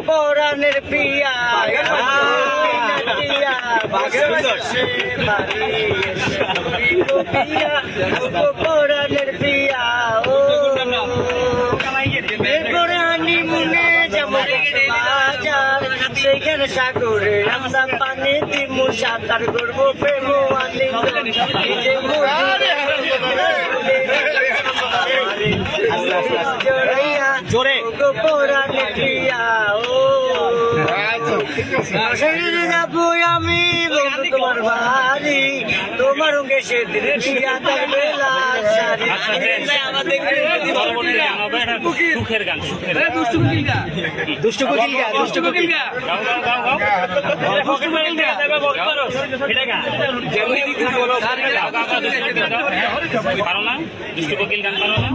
পরাণের প্রিয়া পরাণের প্রিয়া ও রানী মুনে যেমন বাজার সেখানে সাগরে আমরা পানি দিমু সাঁতার করবো প্রেম জোরে পরাণের প্রিয়া ও যাবো আমি তোমার বাড়ি তোমার গেছে বেলা সুখের গান দুষ্টু কোকিল গা দুষ্টু কোকিল গা পারো না দুষ্টু কোকিল গান পারো না।